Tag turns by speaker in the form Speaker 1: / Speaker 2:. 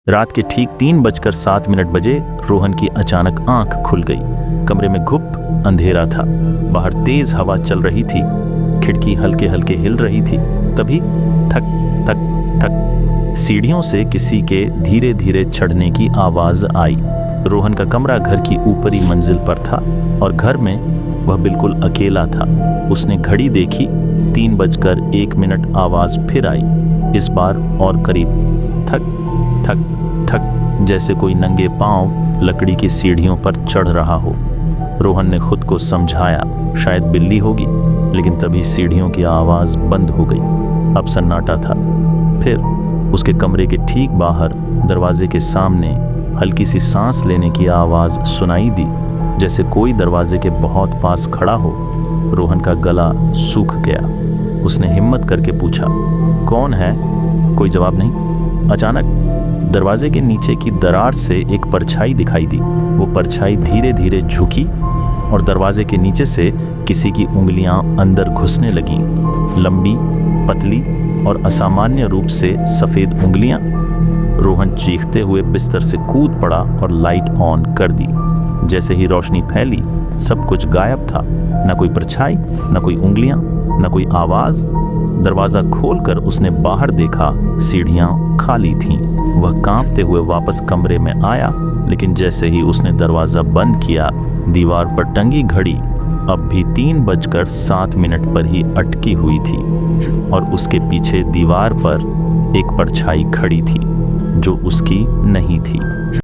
Speaker 1: रात के ठीक 3:07 बजे रोहन की अचानक आंख खुल गई। कमरे में घुप अंधेरा था। बाहर तेज हवा चल रही थी। खिड़की हल्के हल्के हिल रही थी। तभी थक थक थक सीढ़ियों से किसी के धीरे धीरे चढ़ने की आवाज आई। रोहन का कमरा घर की ऊपरी मंजिल पर था और घर में वह बिल्कुल अकेला था। उसने घड़ी देखी। 3:01 आवाज फिर आई, इस बार और करीब। थक थक थक, जैसे कोई नंगे पांव लकड़ी की सीढ़ियों पर चढ़ रहा हो। रोहन ने खुद को समझाया शायद बिल्ली होगी, लेकिन तभी सीढ़ियों की आवाज बंद हो गई। अब सन्नाटा था। फिर उसके कमरे के ठीक बाहर दरवाजे के सामने हल्की सी सांस लेने की आवाज सुनाई दी, जैसे कोई दरवाजे के बहुत पास खड़ा हो। रोहन का गला सूख गया। उसने हिम्मत करके पूछा, कौन है? कोई जवाब नहीं। अचानक दरवाजे के नीचे की दरार से एक परछाई दिखाई दी। वो परछाई धीरे धीरे झुकी और दरवाजे के नीचे से किसी की उंगलियां अंदर घुसने लगीं। लंबी, पतली और असामान्य रूप से सफेद उंगलियां। रोहन चीखते हुए बिस्तर से कूद पड़ा और लाइट ऑन कर दी। जैसे ही रोशनी फैली, सब कुछ गायब था। न कोई परछाई, न कोई उंगलियां, न कोई आवाज। दरवाजा खोलकर उसने बाहर देखा। सीढ़ियां खाली थीं। वह कांपते हुए वापस कमरे में आया, लेकिन जैसे ही उसने दरवाजा बंद किया, दीवार पर टंगी घड़ी अब भी 3:07 पर ही अटकी हुई थी और उसके पीछे दीवार पर एक परछाई खड़ी थी जो उसकी नहीं थी।